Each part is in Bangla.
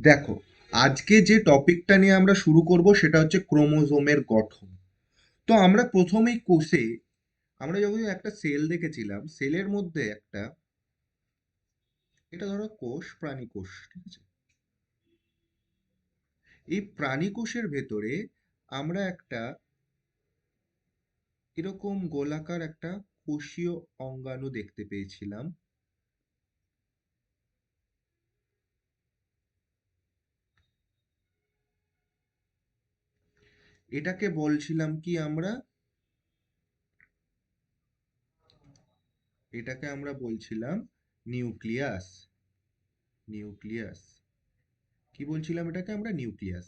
দেখো, আজকে যে টপিকটা নিয়ে আমরা শুরু করব সেটা হচ্ছে ক্রোমোজোমের গঠন। তো আমরা প্রথমেই কোষে আমরা যখন একটা সেল দেখেছিলাম, সেলের মধ্যে একটা, এটা ধরো কোষ, প্রাণী কোষ, ঠিক আছে? এই প্রাণী কোষের ভেতরে আমরা একটা এরকম গোলাকার একটা কোষীয় অঙ্গাণু দেখতে পেয়েছিলাম। এটাকে বলছিলাম কি আমরা, এটাকে আমরা বলছিলাম নিউক্লিয়াস। নিউক্লিয়াস, কি বলছিলাম এটাকে আমরা? নিউক্লিয়াস।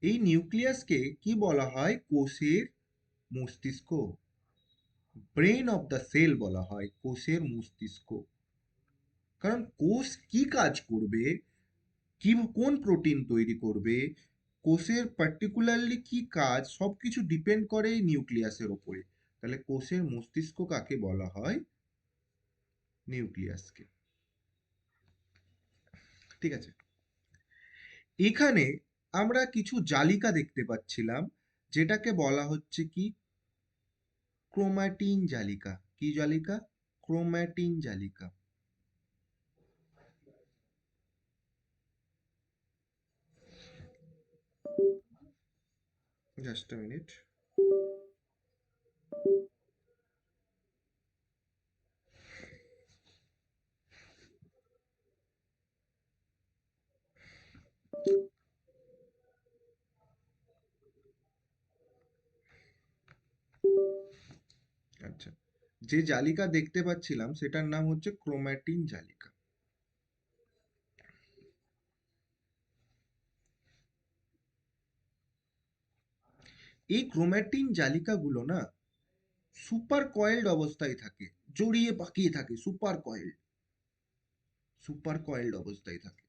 এই নিউক্লিয়াসকে কি বলা হয়? কোষের মস্তিষ্ক, ব্রেন অফ দ্য সেল বলা হয়, কোষের মস্তিষ্ক। কারণ কোষ কি কাজ করবে, কি কোন প্রোটিন তৈরি করবে, কোষের পার্টিকুলারলি কি কাজ, সবকিছু ডিপেন্ড করে এই নিউক্লিয়াসের ওপরে। তাহলে কোষের মস্তিষ্ক কাকে বলা হয়? নিউক্লিয়াসকে। ঠিক আছে, এখানে আমরা কিছু জালিকা দেখতে পাচ্ছিলাম, যেটাকে বলা হচ্ছে কি ক্রোমাটিন জালিকা। কি জালিকা? ক্রোমাটিন জালিকা। Just a minute. আচ্ছা, যে জালিকা দেখতে পাচ্ছিলাম সেটার নাম হচ্ছে ক্রোমাটিন জালিকা। এই ক্রোমাটিন জালিকাগুলো না সুপার কয়েলড অবস্থায় থাকে, জড়িয়ে পাকিয়ে থাকে, সুপার কয়েলড অবস্থায় থাকে,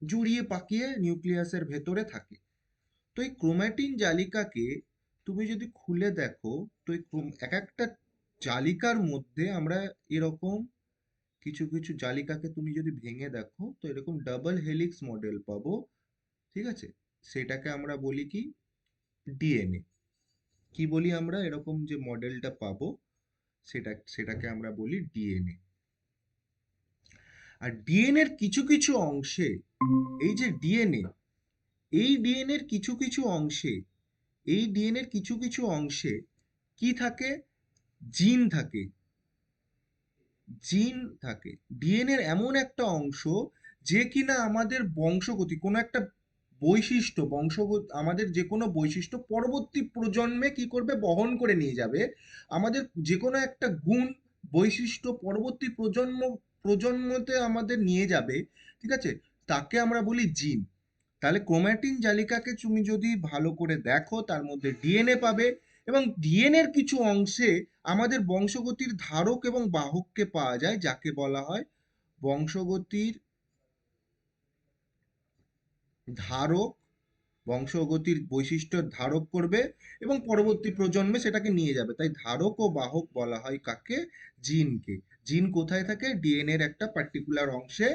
জড়িয়ে পাকিয়ে নিউক্লিয়াসের ভেতরে থাকে। তো এই ক্রোমাটিন জালিকাকে তুমি যদি খুলে দেখো, তো এই এক একটা জালিকার মধ্যে আমরা এরকম কিছু কিছু জালিকাকে তুমি যদি ভেঙে দেখো, তো এরকম ডাবল হেলিক্স মডেল পাবো। ঠিক আছে, সেটাকে আমরা বলি কি? ডিএনএ। কি বলি আমরা? এরকম যে মডেলটা পাবো, সেটাকে আমরা বলি ডিএনএ। আর ডিএনএ এর কিছু কিছু অংশে, এই যে ডিএনএ, এই ডিএনএ এর কিছু কিছু অংশে, এই ডিএনএ এর কিছু কিছু অংশে কি থাকে? জিন থাকে। জিন থাকে। ডিএনএ এর এমন একটা অংশ যে কিনা আমাদের বংশগতি, কোনো একটা বৈশিষ্ট্য, বংশগত আমাদের যে কোনো বৈশিষ্ট্য পরবর্তী প্রজন্মে কি করবে? বহন করে নিয়ে যাবে। আমাদের যে কোনো একটা গুণ, বৈশিষ্ট্য পরবর্তী প্রজন্মতে আমাদের নিয়ে যাবে। ঠিক আছে, তাকে আমরা বলি জিন। তাহলে ক্রোমাটিন জালিকাকে তুমি যদি ভালো করে দেখো, তার মধ্যে ডিএনএ পাবে, এবং ডিএনএ এর কিছু অংশে আমাদের বংশগতির ধারক এবং বাহককে পাওয়া যায়, যাকে বলা হয় বংশগতির ধারক। বংশগতির বৈশিষ্ট্য ধারক করবে এবং পরবর্তী প্রজন্মে সেটাকে নিয়ে যাবে। তাই ধারক ও বাহক বলা হয় কাকে? জিনকে। জিন কোথায় থাকে? ডিএনএ এর একটা পার্টিকুলার অংশে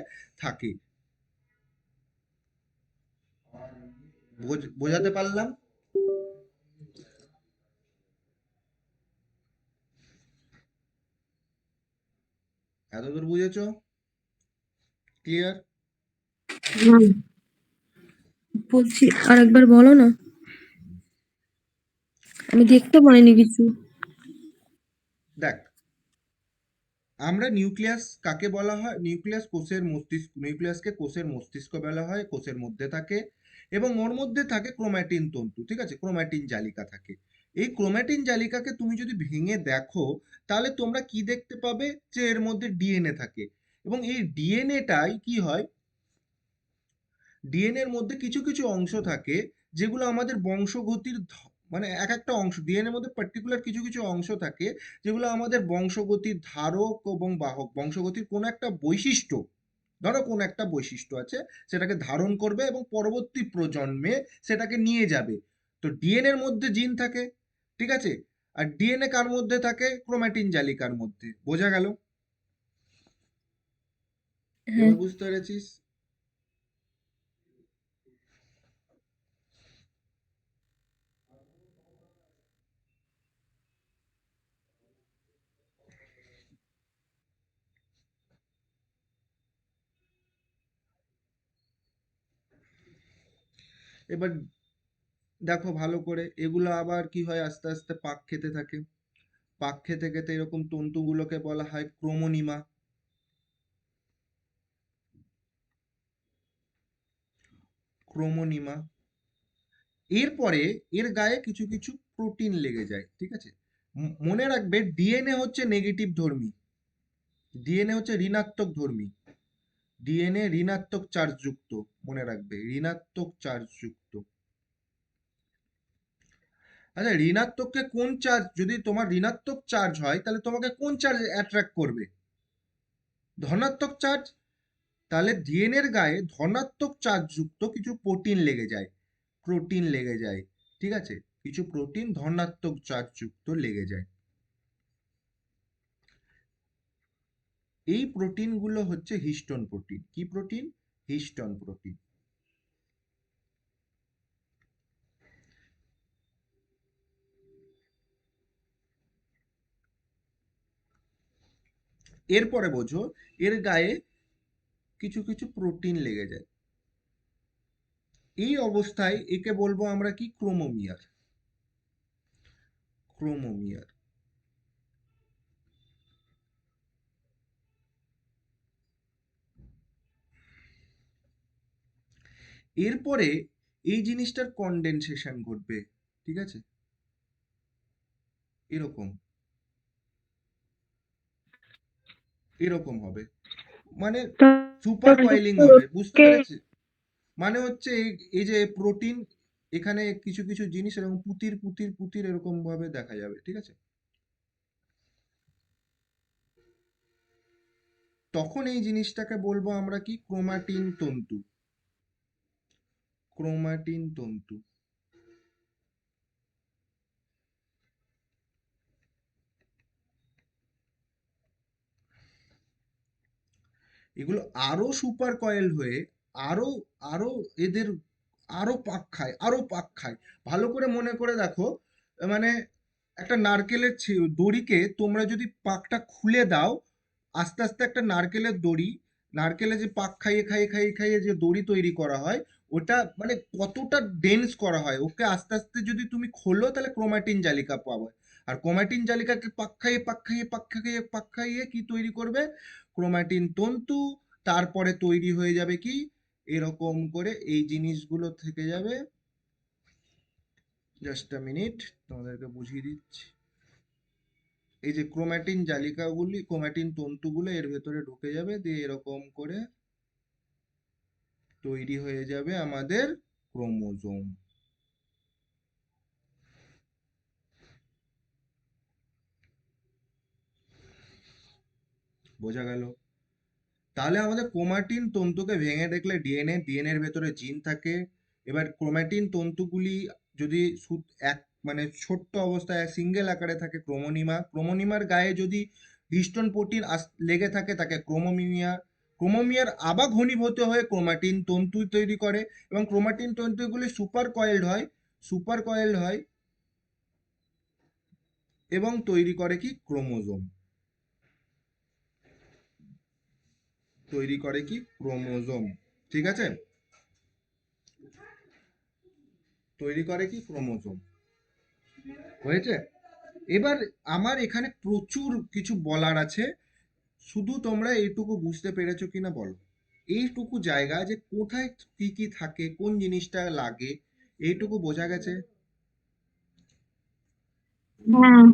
থাকে। বোঝাতে পারলাম? এতদূর বুঝেছো? ক্লিয়ার? হুম, বলছি আরেকবার বলো না, আমি দেখতে পাইনি কিছু। দেখ, আমরা নিউক্লিয়াস কাকে বলা হয়? নিউক্লিয়াস কোষের মস্তিষ্ক, নিউক্লিয়াসকে কোষের মস্তিষ্ক বলা হয়, কোষের মধ্যে থাকে এবং ওর মধ্যে থাকে ক্রোমাটিন তন্তু। ঠিক আছে, ক্রোমাটিন জালিকা থাকে। এই ক্রোমাটিন জালিকাকে তুমি যদি ভেঙে দেখো, তাহলে তোমরা কি দেখতে পাবে? যে এর মধ্যে ডিএনএ থাকে। এবং এই ডিএনএটাই কি হয়? ডিএনএ এর মধ্যে কিছু কিছু অংশ থাকে যেগুলো আমাদের বংশগতির মানে এক একটা অংশ, ডিএনএ এর মধ্যে পার্টিকুলার কিছু কিছু অংশ থাকে যেগুলো আমাদের বংশগতির ধারক এবং বাহক, বংশগতির কোনো একটা বৈশিষ্ট্য, ধরো কোনো একটা বৈশিষ্ট্য আছে, সেটাকে ধারণ করবে এবং পরবর্তী প্রজন্মে সেটাকে নিয়ে যাবে। তো ডিএনএ এর মধ্যে জিন থাকে। ঠিক আছে, আর ডিএনএ কার মধ্যে থাকে? ক্রোমাটিন জালিকার মধ্যে। বোঝা গেল? হ্যাঁ। এবার বুঝতে পেরেছিস? এবার দেখো ভালো করে, এগুলো আবার কি হয়, আস্তে আস্তে পাক খেতে থাকে। পাক খেতে খেতে এরকম তন্তুগুলোকে বলা হয় ক্রোমোনিমা। ক্রোমোনিমা। এরপরে এর গায়ে কিছু কিছু প্রোটিন লেগে যায়, ঠিক আছে। মনে রাখবে ডিএনএ হচ্ছে নেগেটিভ ধর্মী, ডিএনএ হচ্ছে ঋণাত্মক ধর্মী, ডিএনএ ঋণাত্মক চার্জ যুক্ত, মনে রাখবে ঋণাত্মক চার্জ যুক্ত। আচ্ছা, ঋণাত্মককে কোন চার্জ, যদি তোমার ঋণাত্মক চার্জ হয় তাহলে তোমাকে কোন চার্জ অ্যাট্রাক্ট করবে? ধনাত্মক চার্জ। তাহলে ডিএনএর গায়ে ধনাত্মক চার্জ যুক্ত কিছু প্রোটিন লেগে যায়, প্রোটিন লেগে যায়, ঠিক আছে। কিছু প্রোটিন ধনাত্মক চার্জ যুক্ত লেগে যায়। এই প্রোটিনগুলো হচ্ছে হিস্টোন প্রোটিন। কি প্রোটিন? Histone protein. এরপরে বোঝো, এর গায়ে কিছু কিছু প্রোটিন লেগে যায়। এই অবস্থায় একে বলবো আমরা কি? ক্রোমোমিয়ার। ক্রোমোমিয়ার। এরপরে এই জিনিসটার কনডেনসেশন ঘটবে, ঠিক আছে, এরকম, এরকম হবে, মানে সুপার কয়েলিং হবে, বুঝতে তাহলে পেরেছি? মানে হচ্ছে এই এই যে প্রোটিন, এখানে কিছু কিছু জিনিস এরকম পুতির পুতির পুতির এরকম ভাবে দেখা যাবে, ঠিক আছে। তখন এই জিনিসটাকে বলবো আমরা কি? ক্রোমাটিন তন্তু। ক্রোমাটিন তন্তু। এগুলো আরো সুপার কয়েল হয়ে আরো আরো এদের আরো পাক খায়, আরো পাক খায়। ভালো করে মনে করে দেখো, মানে একটা নারকেলের দড়িকে তোমরা যদি পাকটা খুলে দাও, আস্তে আস্তে একটা নারকেলের দড়ি, নারকেলে যে পাক খাইয়ে খাইয়ে খাইয়ে খাইয়ে যে দড়ি তৈরি করা হয়, ওটা মানে কতটা ডেন্স করা হয়, ওকে আস্তে আস্তে যদি তুমি খোলো তাহলে ক্রোমাটিন জালিকা পাবে। আর ক্রোমাটিন জালিকাকে পাক খাইয়ে পাক খাইয়ে পাক খাইয়ে পাক খাইয়ে কি তৈরি করবে? ক্রোমাটিন তন্তু। তারপরে তৈরি হয়ে যাবে কি? এরকম করে এই জিনিসগুলো থেকে যাবে। জাস্ট আ মিনিট, তোমাদেরকে বুঝিয়ে দিচ্ছি। এই যে ক্রোমাটিন জালিকাগুলি, ক্রোমাটিন তন্তুগুলো এর ভেতরে ঢুকে যাবে, দিয়ে এরকম করে তৈরি হয়ে যাবে আমাদের ক্রোমোজোম। বোঝা গেল? তাহলে আমাদের ক্রোমাটিন তন্তুকে ভেঙে দেখলে ডিএনএ, ডিএনএ এর ভেতরে জিন থাকে। এবার ক্রোমাটিন তন্তুগুলি যদি এক মানে ছোট্ট অবস্থায় সিঙ্গেল আকারে থাকে ক্রোমোনিমা, ক্রোমোনিমার গায়ে যদি হিস্টোন প্রোটিন লেগে থাকে তাকে ক্রোমোমিয়া। ক্রোমোমিয়ার আবার ঘনীভূত হয়ে ক্রোমাটিন তন্তু তৈরি করে, এবং ক্রোমাটিন তন্তুগুলি সুপার কয়েলড হয়, সুপার কয়েলড হয়, এবং তৈরি করে কি? ক্রোমোজোম। তৈরি করে কি? ক্রোমোজোম। ঠিক আছে, তৈরি করে কি? ক্রোমোজোম। হয়েছে? এবার আমার এখানে প্রচুর কিছু বলার আছে, শুধু তোমরা এইটুকু বুঝতে পেরেছো কিনা বলো। এইটুকু জায়গা যে কোথায় কি কি থাকে, কোন জিনিসটা লাগে, এইটুকু বোঝা গেছে? হ্যাঁ।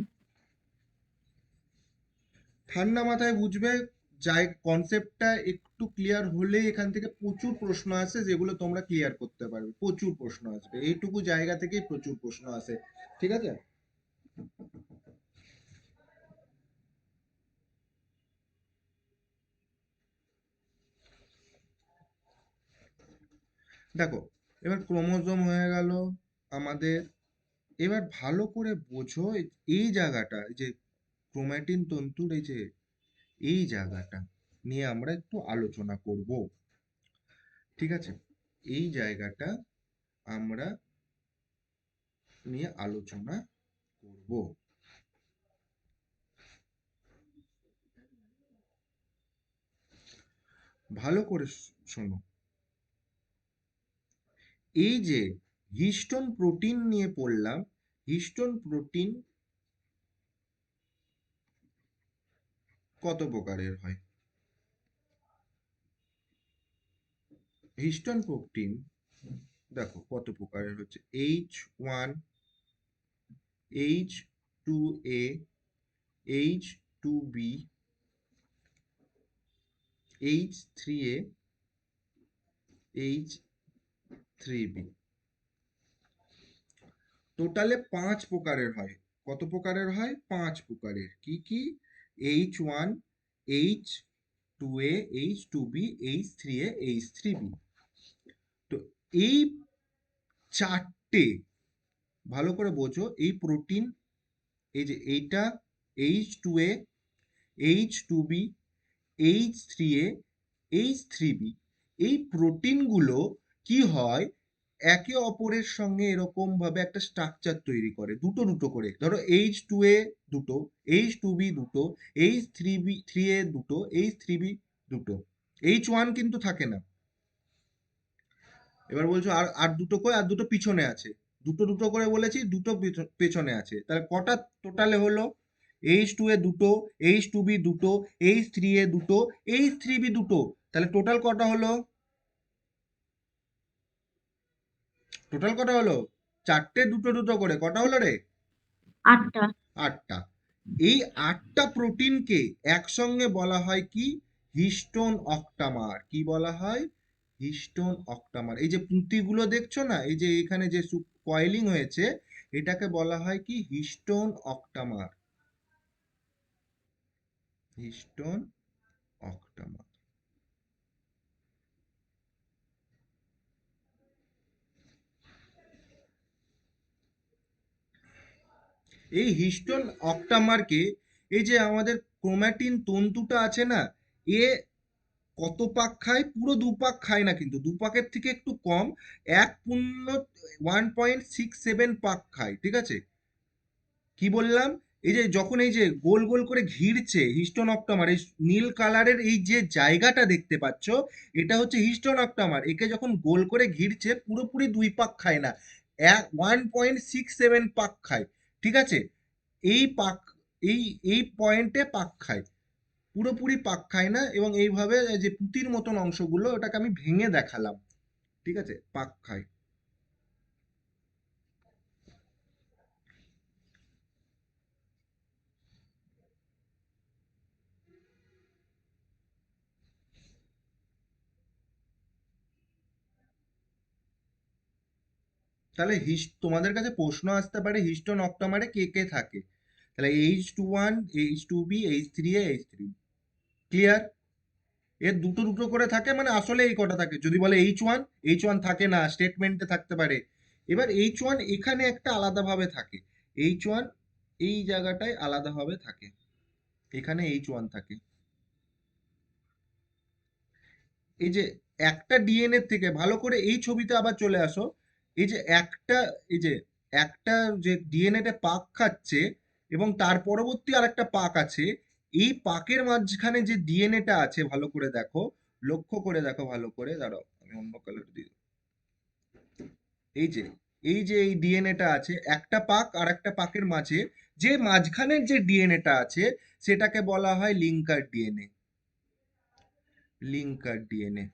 ঠান্ডা মাথায় বুঝবে। যাই কনসেপ্টটা একটু ক্লিয়ার হলেই এখান থেকে প্রচুর প্রশ্ন আসে, যেগুলো তোমরা ক্লিয়ার করতে পারবে। প্রচুর প্রশ্ন আসবে, এইটুকু জায়গা থেকেই প্রচুর প্রশ্ন আসে, ঠিক আছে। দেখো, এবার ক্রোমোজোম হয়ে গেল আমাদের। এবার ভালো করে বোঝো, এই জায়গাটা, এই যে ক্রোমাটিন তন্তুর এই যে এই জায়গাটা নিয়ে আমরা একটু আলোচনা করব, ঠিক আছে। এই জায়গাটা আমরা নিয়ে আলোচনা করব। ভালো করে শোনো। এই যে হিস্টোন প্রোটিন নিয়ে পড়লাম। হিস্টোন প্রোটিন কত প্রকারের হয়? হিস্টোন প্রোটিন দেখো কত প্রকারের হচ্ছে। H1, H2A, H2B, H3A, H3B, টোটালে 5 প্রকারের হয়। কত প্রকারের হয়? 5 প্রকারের। কি কি? H1, H2A, H2B, H3A, H3B। তো এই চারটে ভালো করে বোঝো, এই প্রোটিন, এই যে এইটা H2A, H2B, H3A, H3B, এই প্রোটিনগুলো কি হয়, একে অপরের সঙ্গে এরকম ভাবে একটা স্ট্রাকচার তৈরি করে, দুটো দুটো করে। ধরো H2A দুটো, H2B দুটো, H3A দুটো, H3B দুটো, H1 কিন্তু থাকে না। এবার বলছো আর আর দুটো কই? আর দুটো পিছনে আছে। দুটো দুটো করে বলেছি, দুটো পেছনে আছে। তাহলে কটা টোটালে হলো? H2A দুটো, H2B দুটো, H3A দুটো, H3B দুটো। তাহলে টোটাল কটা হলো? টোটাল কটা হলো? চারটে দুটো দুটো করে কটা হলো রে? 8টা। 8টা। এই 8টা প্রোটিনকে একসঙ্গে বলা হয় কি? Histone octamer. কি বলা হয়? হিস্টোন অক্টামার। এই যে পুঁতিগুলো দেখছো না, এই যে এখানে যে কয়েলিং হয়েছে, এটাকে বলা হয় কি? Histone octamer. হিস্টোন অক্টামার। এই হিস্টোন অক্টামারকে, এই যে আমাদের ক্রোমাটিন তন্তুটা আছে না, এ কত পাক খায়? পুরো 2 পাক খায় না, কিন্তু 2 পাকের থেকে একটু কম, 1.67 পাক খায়, ঠিক আছে? কি বললাম? এই যে যখন এই যে গোল গোল করে ঘিরছে হিস্টোন অক্টামার, এই নীল কালারের এই যে জায়গাটা দেখতে পাচ্ছ, এটা হচ্ছে হিস্টোন অক্টামার। একে যখন গোল করে ঘিরছে, পুরোপুরি 2 পাক খায় না, 1.67 পাক খায়, ঠিক আছে? এই পাক, এই এই পয়েন্টে পাক খায়, পুরোপুরি পাক খায় না। এবং এইভাবে যে পুঁতির মতন অংশগুলো, ওটাকে আমি ভেঙে দেখালাম, ঠিক আছে? পাক খায়। তাহলে তোমাদের কাছে প্রশ্ন আসতে পারে হিস্টোন অক্টামারে কে কে থাকে। তাহলে H2 1, H2B, H3A, H3। Clear? এর দুটো দুটো করে থাকে, মানে আসলে এই কটা থাকে। যদি বলে H1, H1 থাকে না, স্টেটমেন্টে থাকতে পারে। এবার H1 এখানে একটা আলাদাভাবে থাকে। H1 এই জায়গাটায় আলাদাভাবে থাকে, এখানে H1 থাকে। এই যে একটা ডিএনএ থেকে, ভালো করে এই ছবিতে আবার চলে আসো, এই যে একটা, এই যে একটা যে ডিএনএটা পাক খাচ্ছে, এবং তার পরবর্তী আরেকটা পাক আছে, এই পাকের মাঝখানে যে ডিএনএটা আছে, ভালো করে দেখো, লক্ষ্য করে দেখো ভালো করে। দাঁড়াও, আমি অন্য কালার দিই। এই যে এই যে এই ডিএনএটা আছে, একটা পাক আর একটা পাকের মাঝে যে মাঝখানের যে ডিএনএটা আছে, সেটাকে বলা হয় লিঙ্কার ডিএনএ। Linker DNA.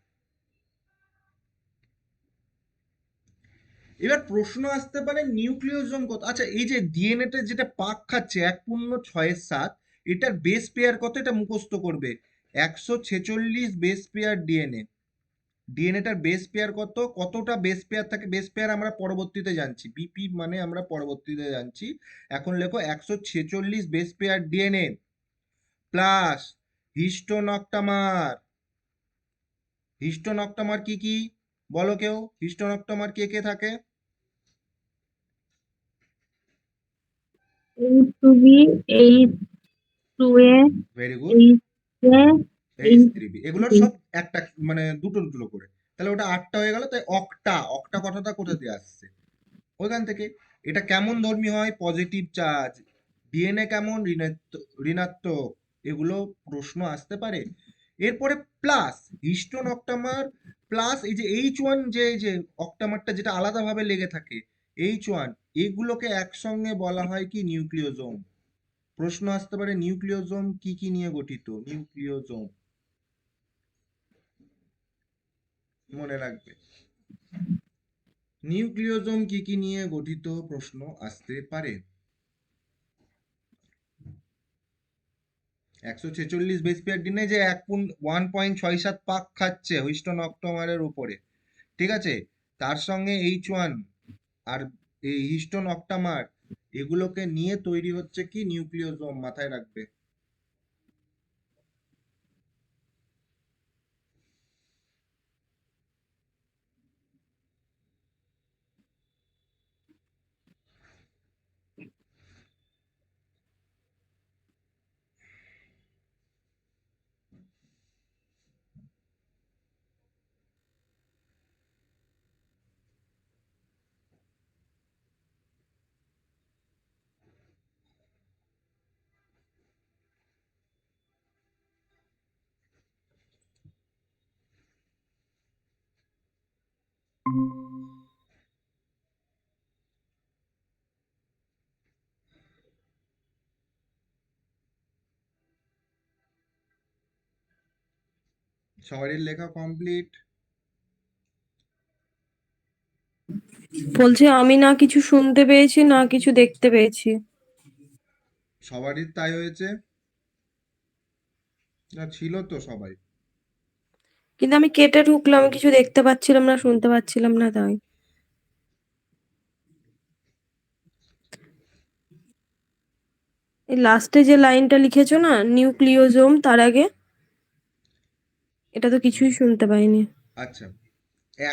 এবার প্রশ্ন আসতে পারে নিউক্লিওজোম কত? আচ্ছা, এই যে ডিএনএ তে যেটা পাক খাচ্ছে 1.67, এটার বেস পেয়ার কত? এটা মুখস্থ করবে। 146 বেস পেয়ার ডিএনএ। ডিএনএটার বেস পেয়ার কত? কতটা বেস পেয়ার থাকে? বেস পেয়ার আমরা পরবর্তীতে জানছি, বিপি মানে আমরা পরবর্তীতে জানছি। এখন লেখো 146 base pair DNA plus histone octamer. Histone octamer কি কি বলো কেউ? হিস্টোন অক্টামার কে কে থাকে? H2B, H2A, very good. H2A, H3B, এগুলোর H3B। সব একটা, মানে দুটো দুটো করে। তাহলে ওটা 8টা হয়ে গেল। তাই অক্টা, অক্টা কথাটা কোথা দিয়ে আসছে? ওইখান থেকে। এটা কেমন ধর্মী হয়? Positive charge. ডিএনএ কেমন? ঋণাত্মক। এগুলো প্রশ্ন আসতে পারে। এরপরে প্লাস হিস্টোন অক্টামার প্লাস এই যে H1, যে এই যে অক্টামারটা যেটা আলাদাভাবে লেগে থাকে, H1, এগুলোকে একসঙ্গে বলা হয় কি নিউক্লিওজোম। প্রশ্ন আসতে পারে নিউক্লিওজোম কি কি নিয়ে গঠিত। নিউক্লিওজোম মনে রাখবে, নিউক্লিওজোম কি কি নিয়ে গঠিত, প্রশ্ন আসতে পারে। 146 বেস পেয়ার ডিনে যে 1.67 পাক খাচ্ছে হুইস্টন অক্টোমারের উপরে, ঠিক আছে, তার সঙ্গে H1 আর এই হিস্টোন অক্টামার, এগুলোকে নিয়ে তৈরি হচ্ছে কি নিউক্লিওজোম, মাথায় রাখবে। সবারই লেখা কমপ্লিট? বলছে আমি না কিছু শুনতে পেয়েছি না কিছু দেখতে পেয়েছি। সবারই তাই হয়েছে? না, ছিল তো সবাই। কিন্তু আমি কেটে ঢুকলাম, কিছু দেখতে পাচ্ছিলাম না, শুনতে পাচ্ছিলাম না, তাই। এই লাস্টে যে লাইনটা লিখেছো না, নিউক্লিওজোম, তার আগে এটা তো কিছুই শুনতে পাইনি। আচ্ছা,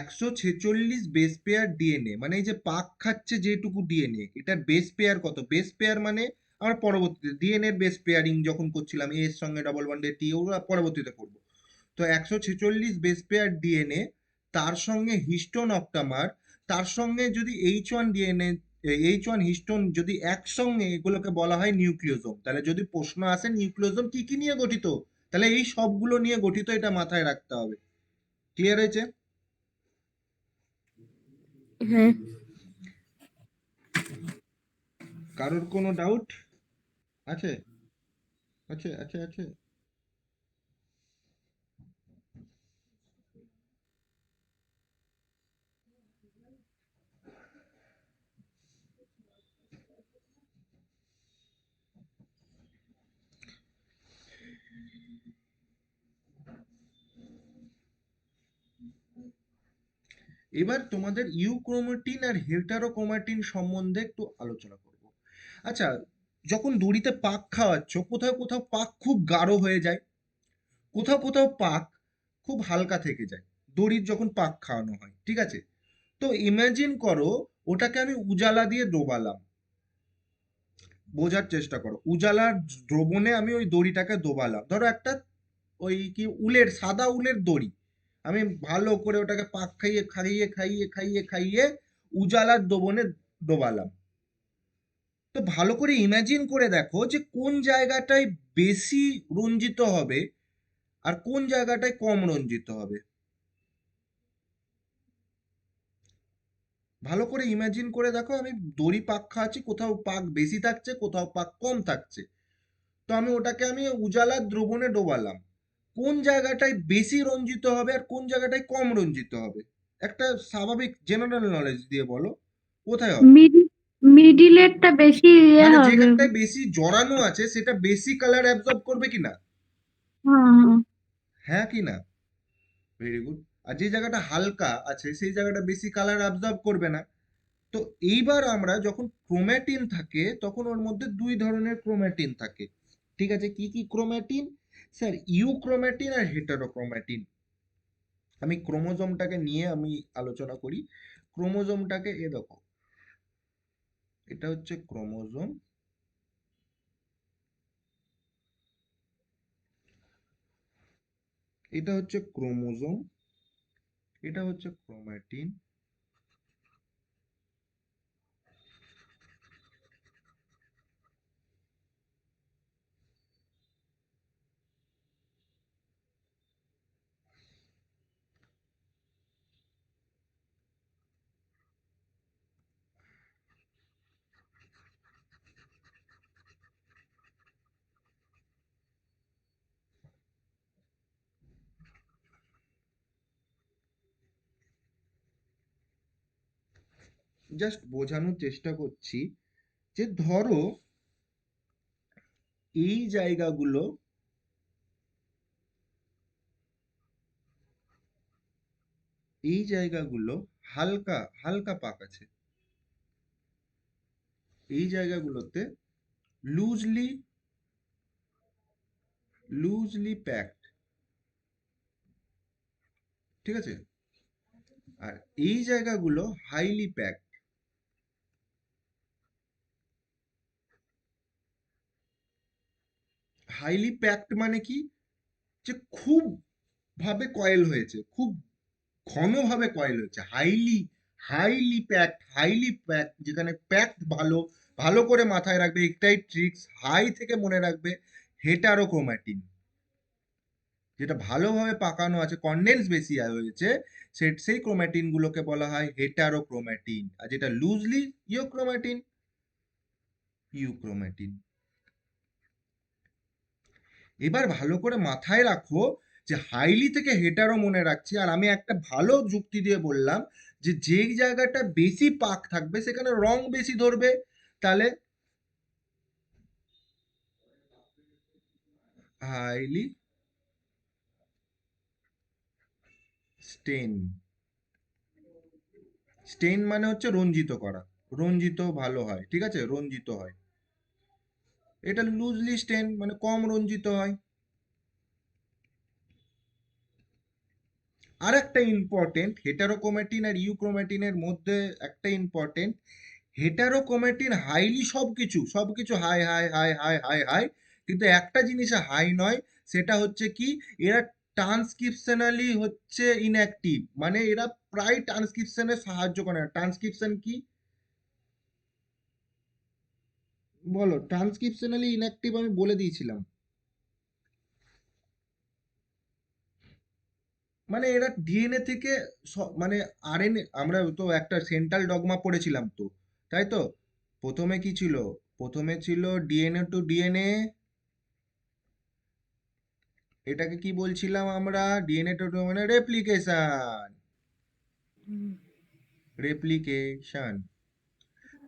146 বেস পেয়ার ডিএনএ, মানে এই যে পাক খাচ্ছে যেটুকু ডিএনএ, এটার বেস পেয়ার কত? বেস পেয়ার মানে আমরা পরবর্তীতে ডিএনএ এর বেস পেয়ারিং যখন করছিলাম, এ এর সঙ্গে ডবল বন্ডে টি, ওগুলো পরবর্তীতে করব। তো 146 বেস পেয়ার ডিএনএ, তার সঙ্গে হিস্টোন অক্টামার, তার সঙ্গে যদি H1 ডিএনএ, H1 হিস্টোন যদি একসঙ্গে, এগুলোকে বলা হয় নিউক্লিওজোম। তাহলে যদি প্রশ্ন আসে নিউক্লিওজোম কি কি নিয়ে গঠিত, তাহলে এই সবগুলো নিয়ে গঠিত, এটা মাথায় রাখতে হবে। ক্লিয়ার হয়েছে? হ্যাঁ। কারোর কোনো ডাউট আছে? আছে আছে আছে? এবার তোমাদের ইউক্রোমাটিন আর হেটারোক্রোমাটিন সম্বন্ধে একটু আলোচনা করব। আচ্ছা, যখন দড়িতে পাক খাওয়াচ্ছ, কোথাও কোথাও পাক খুব গাঢ় হয়ে যায়, কোথাও কোথাও পাক খুব হালকা থেকে যায়, দড়ির যখন পাক খাওয়ানো হয়, ঠিক আছে? তো ইমাজিন করো, ওটাকে আমি উজালা দিয়ে ডোবালাম। বোঝার চেষ্টা করো, উজালার দ্রবণে আমি ওই দড়িটাকে ডোবালাম, ধরো একটা ওই কি উলের, সাদা উলের দড়ি, আমি ভালো করে ওটাকে পাক খাইয়ে খাইয়ে খাইয়ে খাইয়ে খাইয়ে উজালার দ্রবণে ডোবালাম। তো ভালো করে ইমাজিন করে দেখো যে কোন জায়গাটায় বেশি রঞ্জিত হবে আর কোন জায়গাটায় কম রঞ্জিত হবে। ভালো করে ইমাজিন করে দেখো, আমি দড়ি পাক খাওয়াচ্ছি, কোথাও পাক বেশি থাকছে, কোথাও পাক কম থাকছে। তো আমি ওটাকে উজালার দ্রবণে ডোবালাম, কোন জায়গাটায় বেশি রঞ্জিত হবে আর কোন জায়গাটায় কম রঞ্জিত হবে? একটা স্বাভাবিক জেনারেল নলেজ দিয়ে বলো, কোথায় হবে? মিডিলেরটা বেশি মানে হবে। যেখানটায় বেশি জড়ানো আছে সেটা বেশি কালার অ্যাবজর্ব করবে কিনা? হ্যাঁ, হ্যাঁ কি না? Very good. আর যে জায়গাটা হালকা আছে সেই জায়গাটা বেশি কালার অ্যাবজর্ব করবে না। তো এইবার আমরা যখন ক্রোম্যাটিন থাকে, তখন ওর মধ্যে দুই ধরনের ক্রোম্যাটিন থাকে, ঠিক আছে? কি কি ক্রোম্যাটিন? স্যার, ইউক্রোম্যাটিন আর হেটারোক্রোম্যাটিন। আমি ক্রোমোজোমটাকে নিয়ে আমি আলোচনা করি। ক্রোমোজোমটাকে এ দেখো, এটা হচ্ছে ক্রোমোজোম, এটা হচ্ছে ক্রোমোজোম, এটা হচ্ছে ক্রোম্যাটিন। জাস্ট বোঝানোর চেষ্টা করছি যে ধরো এই জায়গাগুলো এই জায়গাগুলো হালকা হালকা পাক আছে, এই জায়গাগুলোতে লুজলি লুজলি প্যাকড, ঠিক আছে? আর এই জায়গাগুলো হাইলি প্যাকড। হাইলি প্যাকড মানে কি, যে খুব ভাবে কয়েল হয়েছে, খুব ঘনভাবে কয়েল হয়েছে, হাইলি প্যাকড, যেখানে প্যাকড ভালো, ভালো করে মাথায় রাখবে, একটাই ট্রিক্স, হাই থেকে মনে রাখবে, হেটারোক্রোম্যাটিন। যেটা ভালোভাবে পাকানো আছে, কনডেন্স বেশি হয়েছে, সেই ক্রোম্যাটিন গুলোকে বলা হয় হেটারোক্রোম্যাটিন, আর যেটা লুজলি ইওক্রোম্যাটিন, ইউক্রোম্যাটিন। এবার ভালো করে মাথায় রাখো যে হাইলি থেকে হেটারো মনে রাখছি, আর আমি একটা ভালো যুক্তি দিয়ে বললাম যে যেই জায়গাটা বেশি পাক থাকবে সেখানে রং বেশি ধরবে, তাহলে হাইলি স্টেন। স্টেন মানে হচ্ছে রঞ্জিত করা, রঞ্জিত ভালো হয়, ঠিক আছে, রঞ্জিত হয়। এটা লুজলি স্টেন মানে কম রঞ্জিত হয়। আর একটা ইম্পর্টেন্ট, হেটারোক্রোম্যাটিন আর ইউক্রোম্যাটিনের মধ্যে একটা ইম্পর্টেন্ট, হেটারোক্রোম্যাটিন হাইলি সবকিছু সবকিছু high high high high high high, কিন্তু একটা জিনিসে হাই নয়, সেটা হচ্ছে কি, এরা ট্রান্সক্রিপশনালি হচ্ছে ইনঅ্যাক্টিভ, মানে এরা প্রায় ট্রান্সক্রিপশনে সাহায্য করে না। ট্রান্সক্রিপশন কি বলো, ট্রান্সক্রিপশনালি ইনঅ্যাক্টিভ আমি বলে দিয়েছিলাম, মানে এরা ডিএনএ থেকে মানে আরএনএ, আমরা তো একটা সেন্ট্রাল ডগমা পড়েছিলাম তো, তাই তো? প্রথমে কি ছিল? প্রথমে ছিল ডিএনএ টু ডিএনএ, এটাকে কি বলছিলাম আমরা? ডিএনএ টু মানে replication, replication.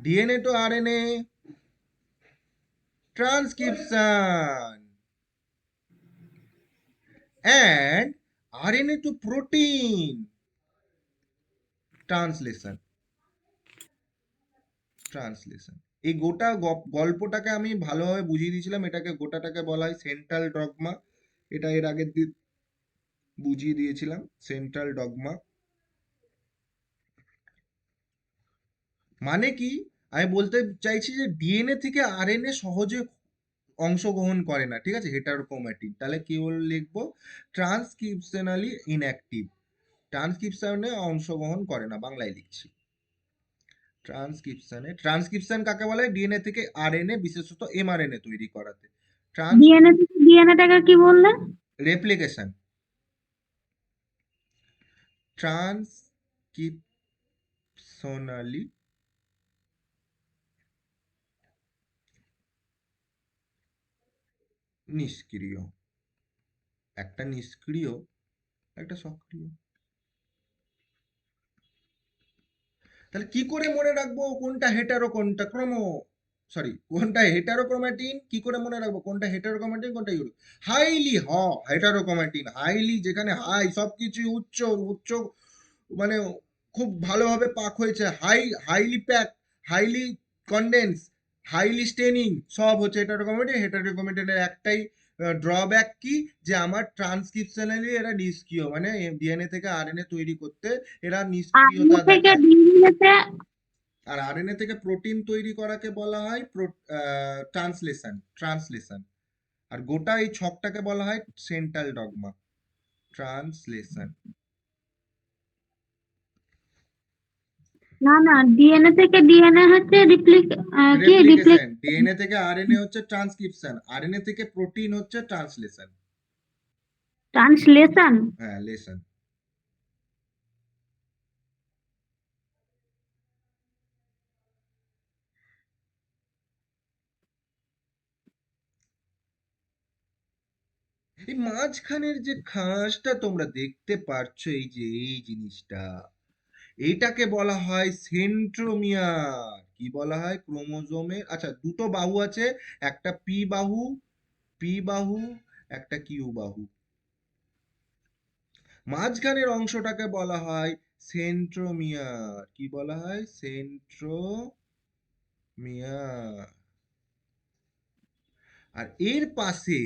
DNA to RNA transcription, and RNA to protein translation, translation. এই গোটা গল্পটাকে আমি ভালোভাবে বুঝিয়ে দিয়েছিলাম, এটাকে গোটাটাকে বলা হয় সেন্ট্রাল ডগমা। এটা এর আগের দিন বুঝিয়ে দিয়েছিলাম, সেন্ট্রাল ডগমা মানে কি। আমি বলতে চাইছি যে ডিএনএ থেকে আরএনএ সহজে অংশগ্রহণ করে না, ঠিক আছে, হেটারোক্রোম্যাটিন, তাহলে কি লিখবো? ট্রান্সক্রিপশনালি ইনঅ্যাক্টিভ, ট্রান্সক্রিপশনে অংশগ্রহণ করে না, বাংলায় লিখছি। ট্রান্সক্রিপশন কাকে বলে? ডিএনএ থেকে আরএনএ, বিশেষত এমআরএনএ তৈরি করাতে। ট্রান্স ডিএনএ থেকে ডিএনএটাকে কি বললে? রেপ্লিকেশন, ট্রান্সক্রিপশনালি নিষ্ক্রিয়, একটা নিষ্ক্রিয় একটা সক্রিয়। তাহলে কি করে মনে রাখবো কোনটা হেটারো কোনটা ক্রোমো, সরি, কোনটা হেটারোক্রোম্যাটিন, কি করে মনে রাখবো কোনটা হেটারোক্রোম্যাটিন কোনটা ইউরো? হাইলি হেটারোক্রোম্যাটিন, হাইলি, যেখানে হাই সবকিছু উচ্চ উচ্চ, মানে খুব ভালোভাবে পাক হয়েছে, highly pack, highly condense, highly staining, সব হচ্ছে হেটারোক্রোম্যাটিন। হেটারোক্রোম্যাটিনের একটাই ড্রব্যাক কি, যে আমার ট্রান্সক্রিপশনালি এরা নিষ্ক্রিয়, মানে ডিএনএ থেকে আরএনএ তৈরি করতে এরা আরএনএ নিষ্ক্রিয়তা থেকে দেখায়। ডিএনএতে আর আরএনএ থেকে প্রোটিন তৈরি করাকে বলা হয় ট্রান্সলেশন, ট্রান্সলেশন। আর গোটা এই ছকটাকে বলা হয় সেন্ট্রাল ডগমা, ট্রান্সলেশন। না না, ডিএনএ থেকে ডিএনএ হচ্ছে কি রেপ্লিকেশন, ডিএনএ থেকে আরএনএ হচ্ছে ট্রান্সক্রিপশন, আরএনএ থেকে প্রোটিন হচ্ছে ট্রান্সলেশন। ট্রান্সলেশন। হ্যাঁ, লেসন। এই মাঝখানের যে খাঁজটা তোমরা দেখতে পারছো, এই যে এই জিনিসটা, এইটাকে বলা হয় সেন্ট্রোমিয়ার। কি বলা হয়? ক্রোমোজোমের, আচ্ছা দুটো বাহু আছে, একটা পি বাহু, একটা কিউ বাহু, মাঝখানের অংশটাকে বলা হয় সেন্ট্রোমিয়ার। কি বলা হয়? সেন্ট্রোমিয়ার। আর এর পাশে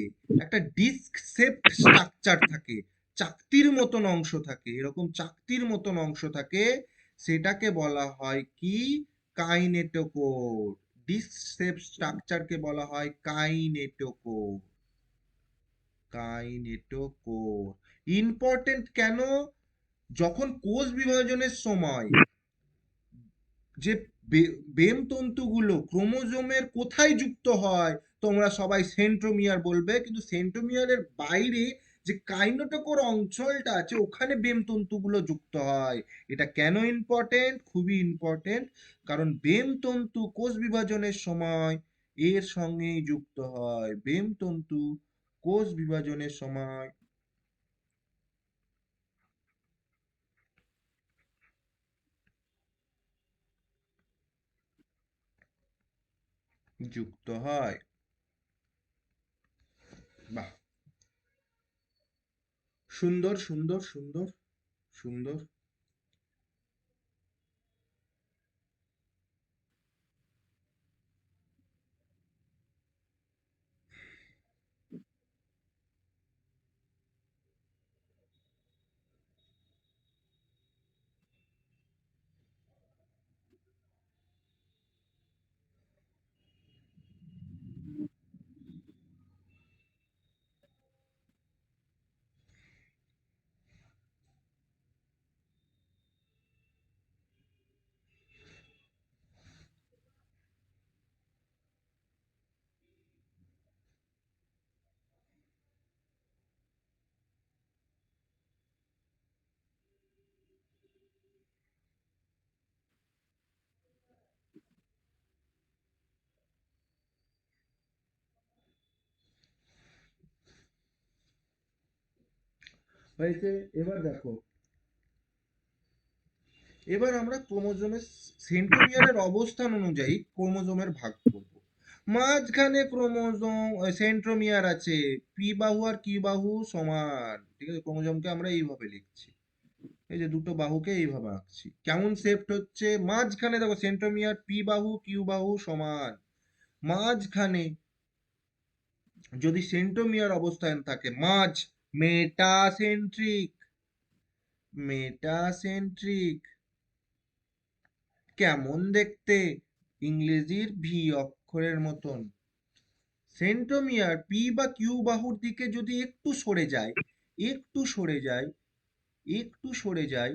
একটা ডিস্ক শেপড স্ট্রাকচার থাকে, চাকতির মতন অংশ থাকে, এরকম চাকতির মতন অংশ থাকে, সেটাকে বলা হয় কি? কাইনেটোকোর। ডিস্ক শেপ স্ট্রাকচারকে বলা হয় কাইনেটোকোর। কাইনেটোকোর ইম্পর্টেন্ট কেন? যখন কোষ বিভাজনের সময় যে বেম তন্তুগুলো ক্রোমোজোমের কোথায় যুক্ত হয়, তোমরা সবাই সেন্ট্রোমিয়ার বলবে, কিন্তু সেন্ট্রোমিয়ারের বাইরে যে কাইনেটোকোর অঞ্চলটা আছে ওখানে বেম তন্তুগুলো যুক্ত হয়। এটা কেন ইম্পর্টেন্ট? খুবই ইম্পর্টেন্ট, কারণ বেম তন্তু কোষ বিভাজনের সময় এর সঙ্গেই যুক্ত হয়। বেম তন্তু কোষ বিভাজনের সময় যুক্ত হয়। বাহ, সুন্দর সুন্দর সুন্দর সুন্দর। হয়েছে। এবার দেখো, এবার আমরা ক্রোমোজোমের সেন্ট্রোমিয়ারের অবস্থান অনুযায়ী ক্রোমোজোমের ভাগ করব। মাঝখানে সেন্ট্রোমিয়ার আছে, পি বাহু আর কিউ বাহু সমান, ঠিক আছে? ক্রোমোজোমকে আমরা এইভাবে লিখছি, এই যে দুটো বাহুকে এইভাবে আঁকছি। কেমন শেপড হচ্ছে? মাঝখানে দেখো সেন্ট্রোমিয়ার, পি বাহু কিউ বাহু সমান, মাঝখানে যদি সেন্ট্রোমিয়ার অবস্থান থাকে, মেটাসেন্ট্রিক। মেটাসেন্ট্রিক কেমন দেখতে? ইংরেজির ভি অক্ষরের মতন। সেন্ট্রোমিয়ার পি বা কিউ বাহুর দিকে যদি একটু সরে যায়, একটু সরে যায়, একটু সরে যায়,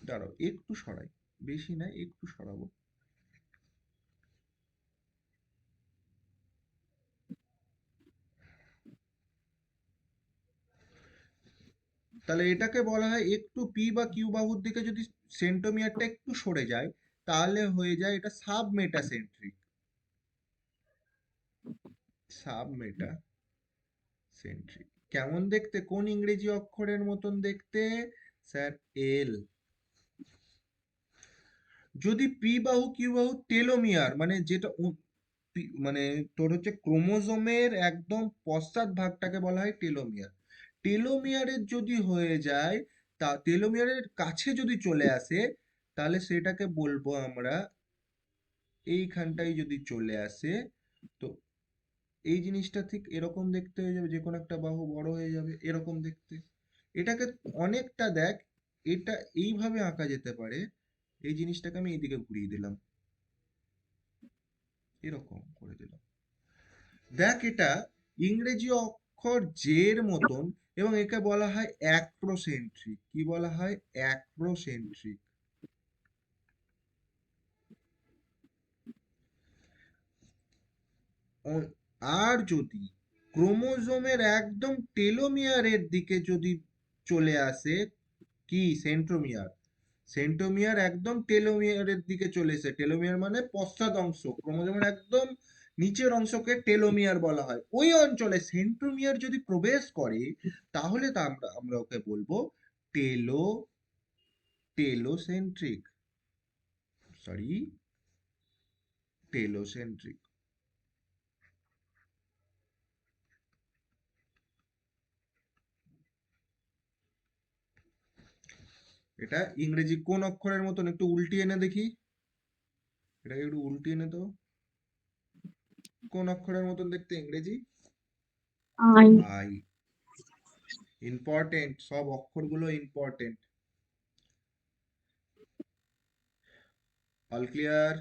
দাঁড়াও একটু সরাই, বেশি না একটু সরাবো, তাহলে এটাকে বলা হয়, একটু পি বা কিউ বাহুর দিকে যদি সেন্ট্রোমিয়ারটা একটু সরে যায়, তাহলে হয়ে যায় এটা সাবমেটাসেন্ট্রিক। সাবমেটাসেন্ট্রিক কেমন দেখতে? কোন ইংরেজি অক্ষরের মতন দেখতে? স্যার, এল। যদি পি বাহু কিউ বাহু টেলোমিয়ার, মানে যেটা মানে তোর হচ্ছে ক্রোমোজোমের একদম পশ্চাৎ ভাগটাকে বলা হয় টেলোমিয়ার। টেলোমিয়ারের যদি হয়ে যায়, তা টেলোমিয়ারের কাছে যদি চলে আসে, তাহলে সেটাকে বলবো আমরা, এইখানটাই যদি চলে আসে, তো এই জিনিসটা ঠিক এরকম দেখতে হয়ে যাবে, যে কোনো একটা বাহু বড় হয়ে যাবে এরকম দেখতে। এটাকে অনেকটা দেখ, এটা এইভাবে আঁকা যেতে পারে। এই জিনিসটাকে আমি এইদিকে ঘুরিয়ে দিলাম, এরকম করে দিলাম। দেখ, এটা ইংরেজি অক্ষর জের মতন, এবং একে বলা হয় অ্যাক্রোসেন্ট্রিক। কি বলা হয়? অ্যাক্রোসেন্ট্রিক। আর যদি ক্রোমোজোমের একদম টেলোমিয়ারের দিকে যদি চলে আসে, কি সেন্ট্রোমিয়ার, সেন্ট্রোমিয়ার একদম টেলোমিয়ারের দিকে চলে এসে, টেলোমিয়ার মানে পশ্চাৎ অংশ, ক্রোমোজোমের একদম নিচের অংশকে টেলোমিয়ার বলা হয়। ওই অঞ্চলে সেন্ট্রোমিয়ার যদি প্রবেশ করে তাহলে তা আমরা ওকে বলবো টেলো টেলোসেন্ট্রিক, সরি, টেলোসেন্ট্রিক। এটা ইংরেজি কোন অক্ষরের মতন? একটু উল্টিয়ে এনে দেখি, এটাকে একটু উল্টিয়ে এনে তো। কোন অক্ষরের মতন দেখতে ইংরেজি? আই। আই। ইম্পর্টেন্ট, সব অক্ষরগুলো ইম্পর্টেন্ট। All clear?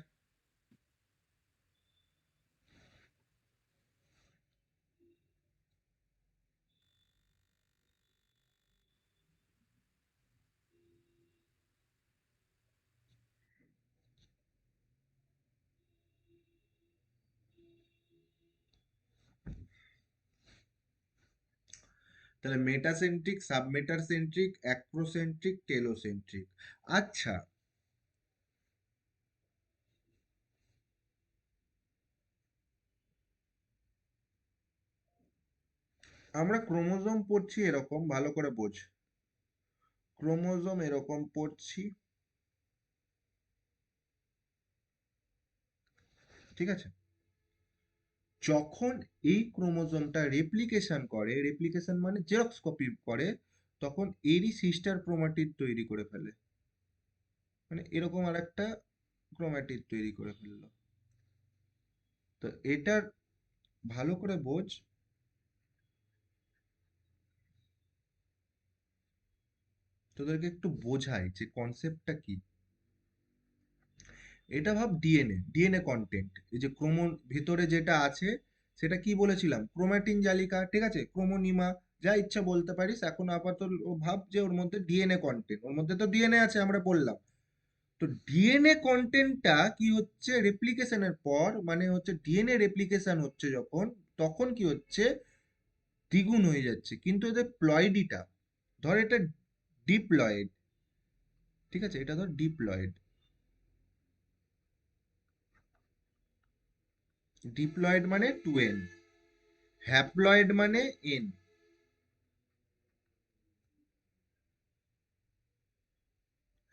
তাহলে মেটাসেন্ট্রিক, সাবমেটাসেন্ট্রিক, অ্যাক্রোসেন্ট্রিক, টেলোসেন্ট্রিক। আচ্ছা, আমরা ক্রোমোজোম পড়ছি এরকম, ভালো করে বোঝ। ক্রোমোজোম এরকম পড়ছি, ঠিক আছে? যখন এই ক্রোমোজোমটা রেপ্লিকেশন করে, রেপ্লিকেশন মানে জেরক্স কপি করে, তখন এরই সিস্টার ক্রোমাটিড তৈরি করে ফেলে। মানে এরকম আর একটা ক্রোমাটিড তৈরি করে ফেললো। তো এটার ভালো করে বোঝ, তোদেরকে একটু বোঝাই যে কনসেপ্টটা কি। এটা ভাব ডিএনএ, ডিএনএ কন্টেন্ট, এই যে ক্রোমোর ভিতরে যেটা আছে সেটা কি বলেছিলাম? ক্রোমাটিন জালিকা, ঠিক আছে, ক্রোমোনিমা, যা ইচ্ছা বলতে পারিস। এখন আপাতত ভাব যে ওর মধ্যে ডিএনএ কন্টেন্ট, ওর মধ্যে তো ডিএনএ আছে, আমরা বললাম। তো ডিএনএ কন্টেন্টটা কি হচ্ছে রেপ্লিকেশনের পর, মানে হচ্ছে ডিএনএ রেপ্লিকেশন হচ্ছে যখন, তখন কি হচ্ছে দ্বিগুণ হয়ে যাচ্ছে। কিন্তু এদের প্লয়েডিটা, ধর এটা ডিপ্লয়েড, ঠিক আছে, এটা ধর ডিপ্লয়েড। ডিপ্লয়েড মানে 2n, হ্যাপ্লয়েড মানে n।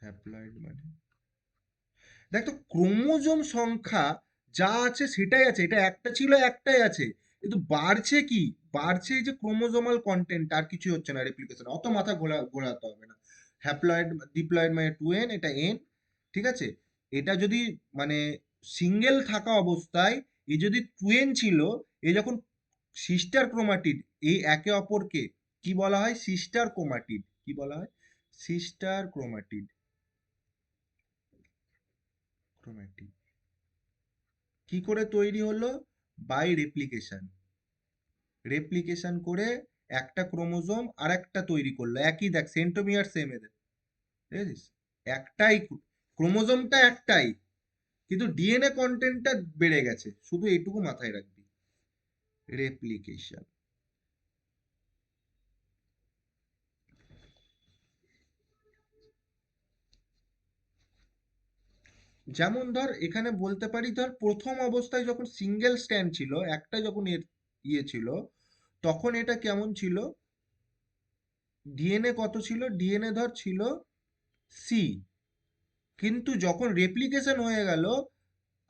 হ্যাপ্লয়েড মানে, দেখ তো ক্রোমোজোম সংখ্যা যা আছে সেটাই আছে, এটা একটা ছিল একটাই আছে, কিন্তু বাড়ছে কি? বাড়ছে এই যে ক্রোমোজোমাল কন্টেন্ট, আর কিছু হচ্ছে না রেপ্লিকেশন। অত মাথা ঘোরাতে হবে না। হ্যাপ্লয়েড ডিপ্লয়েড মানে 2n, এটা n, ঠিক আছে। এটা যদি মানে সিঙ্গেল থাকা অবস্থায় এ যদি 2n ছিল, এ যখন সিস্টার ক্রোমাটিড, এই একে অপরকে কি বলা হয়? Sister chromatid. কি বলা হয়? Sister chromatid. ক্রোমাটিড কি করে তৈরি হলো? By replication. রেপ্লিকেশন করে একটা ক্রোমোজোম আর একটা তৈরি করলো, একই, দেখ সেন্ট্রোমিয়ার সেম এদের, বুঝেছিস? একটাই ক্রোমোজোমটা একটাই, কিন্তু ডিএনএ কন্টেন্টটা বেড়ে গেছে, শুধু এইটুকু মাথায় রাখবি। রেপ্লিকেশন। যেমন ধর এখানে বলতে পারি, ধর প্রথম অবস্থায় যখন সিঙ্গেল স্ট্যান্ড ছিল, একটা যখন এর ইয়ে ছিল, তখন এটা কেমন ছিল? ডিএনএ কত ছিল? ডিএনএ ধর ছিল সি। কিন্তু যখন রেপ্লিকেশন হয়ে গেল,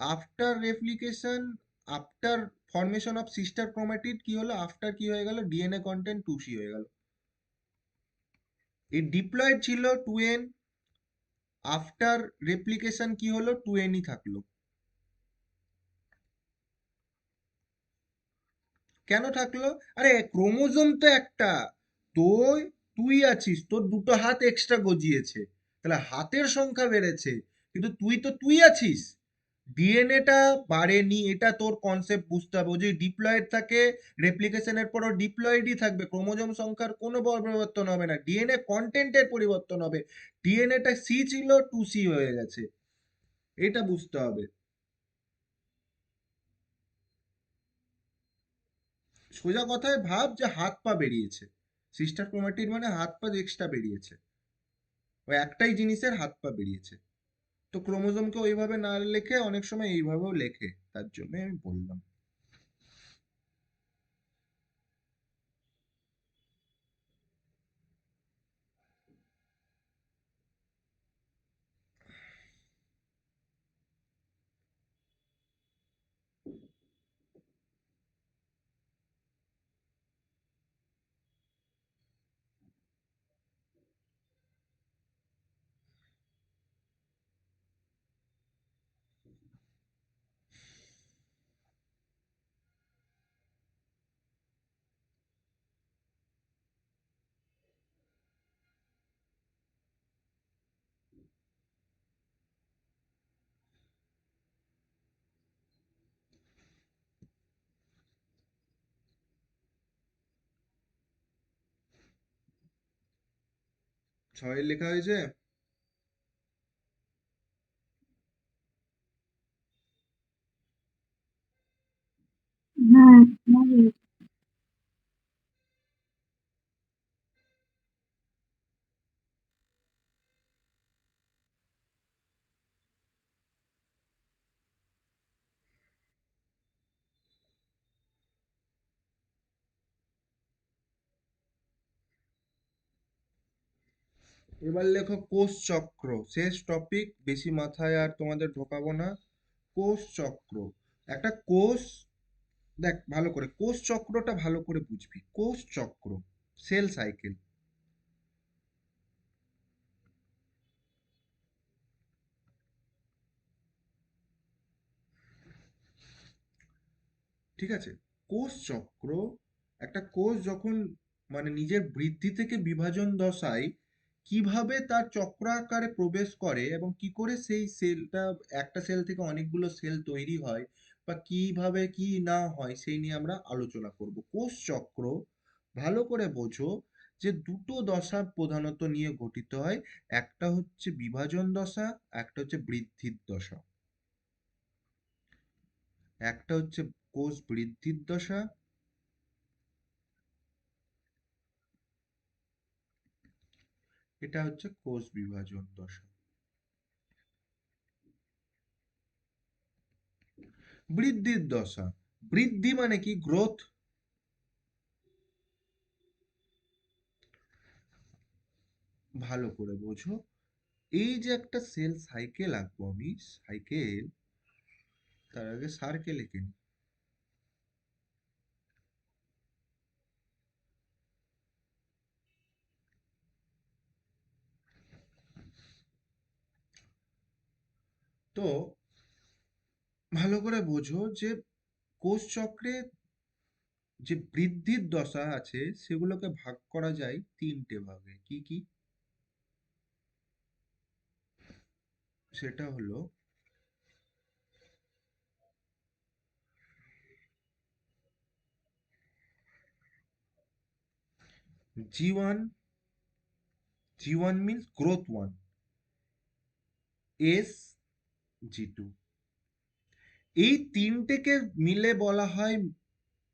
after replication, after formation of sister chromatid, কি হলো? আফটার কি হয়ে গেল? ডিএনএ কন্টেন্ট 2C হয়ে গেল। এই ডিপ্লয়েড ছিল 2n, আফটার রেপ্লিকেশন কি হলো? 2n থাকলো। কেন থাকলো? আরে ক্রোমোজোম তো একটা, তুই তুই আছিস, তোর দুটো হাত এক্সট্রা গজিয়েছে, তাহলে হাতের সংখ্যা বেড়েছে, কিন্তু তুই তো তুই আছিস। ডিএনএটা বাড়েনি, এটা তোর কনসেপ্ট বুঝতে হবে। ও যদি ডিপ্লয়েড থাকে, রেপ্লিকেশনের পরও ডিপ্লয়েডই থাকবে, ক্রোমোজোম সংখ্যার কোনো পরিবর্তন হবে না, ডিএনএ কন্টেন্টের পরিবর্তন হবে। ডিএনএটা সি ছিল, 2C হয়ে গেছে, এটা বুঝতে হবে। সোজা কথায় ভাব যে হাত পা বেরিয়েছে, সিস্টার ক্রোমাটিড মানে হাত পা এক্সট্রা বেরিয়েছে, ওই একটাই জিনিসের হাত পা বেরিয়েছে। তো ক্রোমোজোমকে ওইভাবে না লেখে অনেক সময় এইভাবেও লেখে, তার জন্য আমি বললাম। ছয় লেখা হয়েছে? হ্যাঁ, ভালো। এবার লেখো কোষ চক্র। শেষ টপিক, বেশি মাথায় আর তোমাদের ঢোকাবো না। কোষ চক্র। একটা কোষ, দেখ ভালো করে কোষ চক্রটা ভালো করে বুঝবি। কোষ চক্র, সেল সাইকেল। ঠিক আছে? কোষ চক্র, একটা কোষ যখন মানে নিজের বৃদ্ধি থেকে বিভাজন দশায় কিভাবে তার চক্র আকারে প্রবেশ করে এবং কি করে সেই সেলটা, একটা সেল থেকে অনেকগুলো সেল তৈরি হয় বা কিভাবে কি না হয় সেই নিয়ে আমরা আলোচনা করব। কোষ চক্র ভালো করে বোঝো যে দুটো দশা প্রধানত নিয়ে গঠিত হয়। একটা হচ্ছে বিভাজন দশা, একটা হচ্ছে বৃদ্ধির দশা। একটা হচ্ছে কোষ বৃদ্ধির দশা, এটা হচ্ছে কোষ বিভাজন দশা। বৃদ্ধির দশা, বৃদ্ধি মানে কি? গ্রোথ। ভালো করে বোঝো, এই যে একটা সেল সাইকেল আঁকবো আমি, সাইকেল, তার আগে সার্কেল এঁকে নিই। তো ভালো করে বোঝো যে কোষ চক্রে যে বৃদ্ধির দশা আছে সেগুলোকে ভাগ করা যায় তিনটে ভাগে। কি কি? সেটা হলো G1, G1 means growth 1, S, G2। এই তিনটেকে মিলে বলা হয়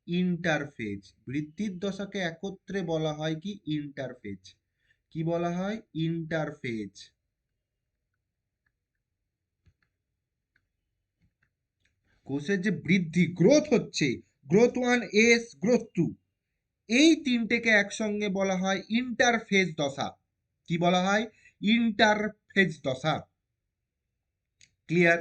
ইন্টারফেজ। বৃদ্ধির দশাকে একত্রে বলা হয় কি? ইন্টারফেজ। কি বলা হয়? ইন্টারফেজ। কোষের যে বৃদ্ধি, গ্রোথ হচ্ছে, গ্রোথ 1, এস, গ্রোথ 2, এই তিনটেকে একসঙ্গে বলা হয় ইন্টারফেজ দশা। কি বলা হয়? ইন্টারফেজ দশা। ক্লিয়ার?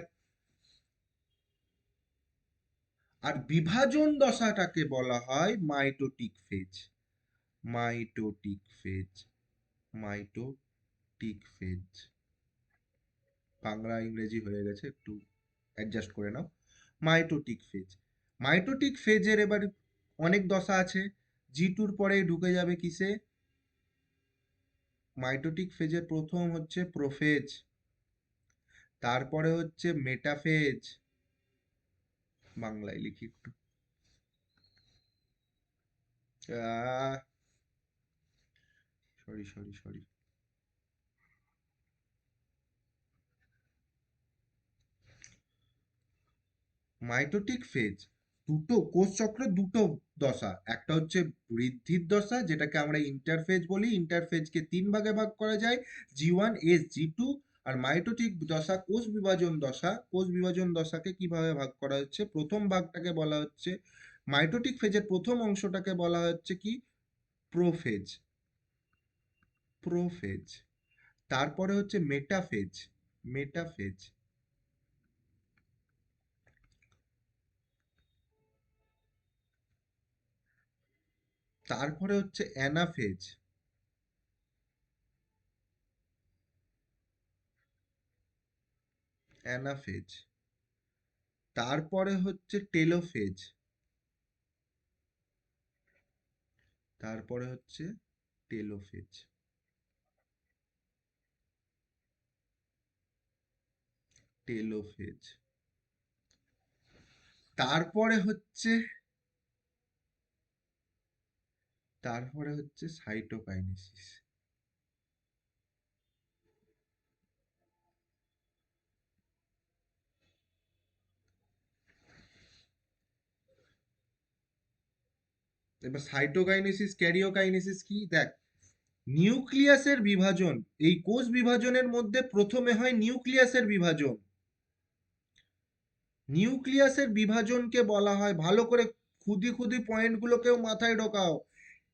আর বিভাজন দশাটাকে বলা হয় mitotic phase. Mitotic phase, mitotic phase. Bangla ইংরেজি হয়ে গেছে, একটু অ্যাডজাস্ট করে নাও। Mitotic phase. মাইটোটিক ফেজের এবার অনেক দশা আছে। জি2-র পরে ঢুকে যাবে কিসে? মাইটোটিক ফেজের প্রথম হচ্ছে প্রোফেজ, তারপরে হচ্ছে মেটাফেজ। বাংলায় লিখি একটু, sorry sorry sorry, mitotic phase. দুটো কোষ চক্রের দুটো দশা, একটা হচ্ছে বৃদ্ধির দশা যেটাকে আমরা ইন্টারফেজ বলি। ইন্টারফেজকে তিন ভাগে ভাগ করা যায়, G1, S, G2। আর মাইটোটিক দশা কোষ বিভাজন দশা। কোষ বিভাজন দশাকে কিভাবে ভাগ করা হচ্ছে? প্রথম ভাগটাকে বলা হচ্ছে, মাইটোটিক ফেজের প্রথম অংশটাকে বলা হচ্ছে কি? প্রোফেজ। প্রোফেজ। তারপরে হচ্ছে মেটাফেজ। মেটাফেজ। তারপরে হচ্ছে অ্যানাফেজ। অ্যানাফেজ। তারপরে হচ্ছে টেলোফেজ। তারপরে হচ্ছে টেলোফেজ। টেলোফেজ। তারপরে হচ্ছে, তারপরে হচ্ছে সাইটোকাইনেসিস। এবার সাইটোকাইনেসিস ক্যারিওকাইনেসিস কি দেখ, নিউক্লিয়াসের বিভাজন, এই কোষ বিভাজনের মধ্যে প্রথমে হয় নিউক্লিয়াসের বিভাজন। নিউক্লিয়াসের বিভাজনকে বলা হয়, ভালো করে খুদি খুদি পয়েন্টগুলোকেও মাথায় ঢোকাও,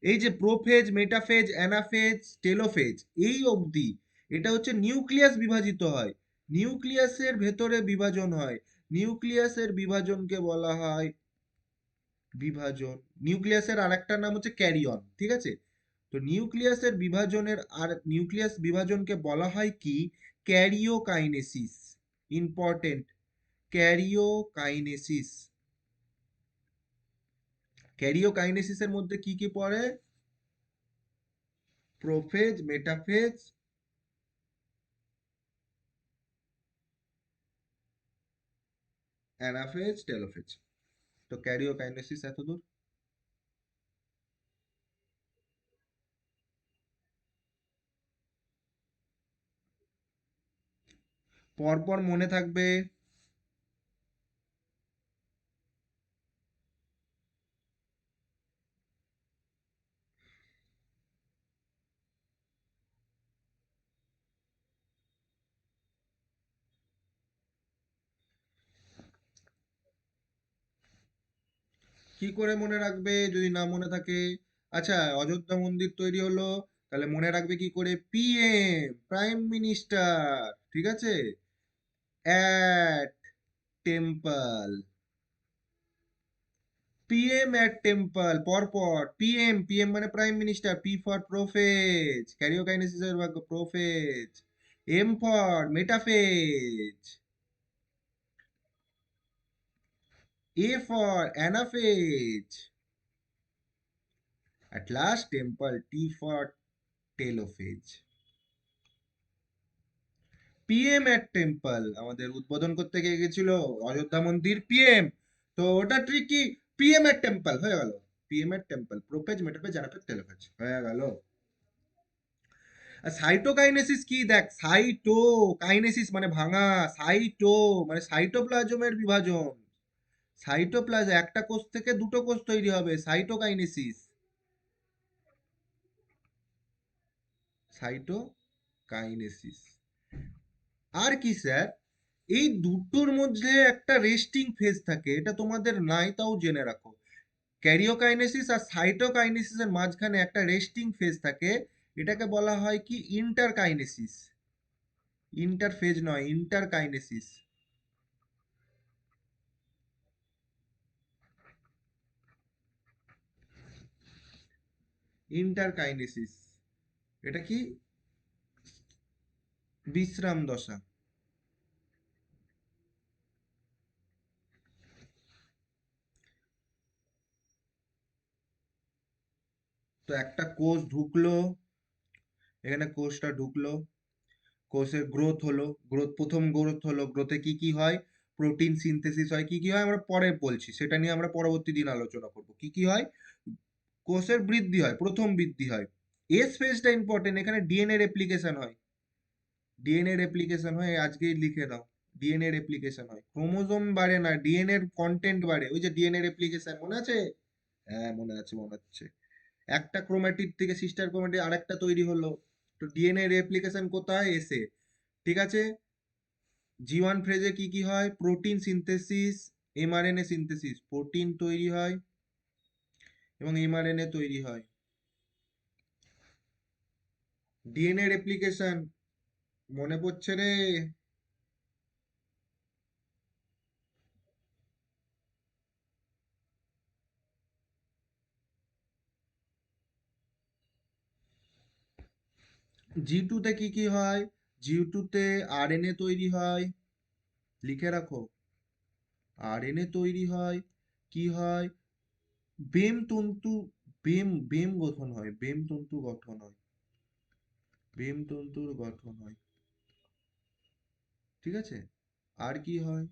এই যে প্রোফেজ, মেটাফেজ, অ্যানাফেজ, টেলোফেজ, এই অবধি এটা হচ্ছে নিউক্লিয়াস বিভাজিত হয়, নিউক্লিয়াসের ভেতরে বিভাজন হয়, নিউক্লিয়াসের বিভাজনকে বলা হয় বিভাজন। নিউক্লিয়াসের আরেকটা নাম হচ্ছে ক্যারিয়ন, ঠিক আছে? তো নিউক্লিয়াসের বিভাজনের আর নিউক্লিয়াস বিভাজনকে বলা হয় কি, ক্যারিওকাইনেসিস। Important, karyokinesis. ক্যারিওকাইনেসিসের মধ্যে কি কি পড়ে? Prophase, metaphase, anaphase, telophase. তো ক্যারিওকাইনেসিস এতদূর। পরপর মনে থাকবে। কি করে মনে রাখবে যদি না মনে থাকে? আচ্ছা, অযোধ্যা মন্দির তৈরি হলো, তাহলে মনে রাখবে কি করে? পিএম, প্রাইম মিনিস্টার, ঠিক আছে? At temple, PM at temple, পরপর পিএম, পিএম মানে prime minister, P for prophase, ক্যারিওকাইনেসিসের ভাগ prophase, M for metaphase, A for anaphase, at last temple, T for telophase. PM at temple আমাদের উদ্বোধন করতে গিয়ে গেছিল অযোধ্যা মন্দির পিএম, তো ওটা ট্রিক কি, পিএম এট টেম্পল হয়ে গেল। পিএম এট টেম্পল, প্রোপেজ, মেটাপেজ, অ্যানাপেজ, টেলোপেজ হয়ে গেল। আর সাইটোকাইনেসিস কি দেখ, সাইটোকাইনেসিস মানে ভাঙা, সাইটো মানে সাইটোপ্লাজমের বিভাজন, সাইটোপ্লাজম একটা কোষ থেকে দুটো কোষ তৈরি হবে, সাইটোকাইনেসিস। সাইটোকাইনেসিস আর কি স্যার, এই দুটোর মধ্যে একটা রেস্টিং ফেজ থাকে, এটা তোমাদের নাই তাও জেনে রাখো। ক্যারিওকাইনেসিস আর সাইটোকাইনেসিসের মাঝখানে একটা রেস্টিং ফেজ থাকে, এটাকে বলা হয় কি, ইন্টারকাইনেসিস। ইন্টারফেজ নয়, ইন্টারকাইনেসিস। ইন্টারকাইনেসিস এটা কি, বিশ্রাম দশা। তো একটা কোষ ঢুকলো, এখানে কোষটা ঢুকলো, কোষের গ্রোথ হলো, প্রথম গ্রোথ হলো, গ্রোথে কি কি হয়? প্রোটিন সিনথেসিস হয়। কি কি হয় আমরা পরে বলছি, সেটা নিয়ে আমরা পরবর্তী দিন আলোচনা করব। কি কি হয়? কোষের বৃদ্ধি হয়, প্রথম বৃদ্ধি হয়। এস ফেজটা ইম্পর্টেন্ট, এখানে ডিএনএ রেপ্লিকেশন হয়, ডিএনএ রেপ্লিকেশন হয়, আজকেই লিখে দাও। ডিএনএ রেপ্লিকেশন হয়, ক্রোমোজোম বাড়ে না, ডিএনএ এর কন্টেন্ট বাড়ে, ওই যে ডিএনএ রেপ্লিকেশন মনে আছে? হ্যাঁ মনে আছে, মনে হচ্ছে। একটা ক্রোমাটিড থেকে সিস্টার ক্রোমাটিড আরেকটা তৈরি হলো, তো ডিএনএ রেপ্লিকেশন কোথায়? এসে, ঠিক আছে। জি ওয়ান ফেজে কি কি হয়? Protein synthesis, mRNA synthesis, protein তৈরি হয় এবং এমআরএনএ তৈরি হয়। ডিএনএ রেপ্লিকেশন মনে পড়ছে রে? জি টুতে কি কি হয়? জি টুতে আরএনএ তৈরি হয়, লিখে রাখো। আরএনএ তৈরি হয়, কি হয়? বেম তন্তু, বেম গঠন হয়, বেম তন্তু গঠন হয়, বেম তন্তুর গঠন হয়, ঠিক আছে। আর কি হয়?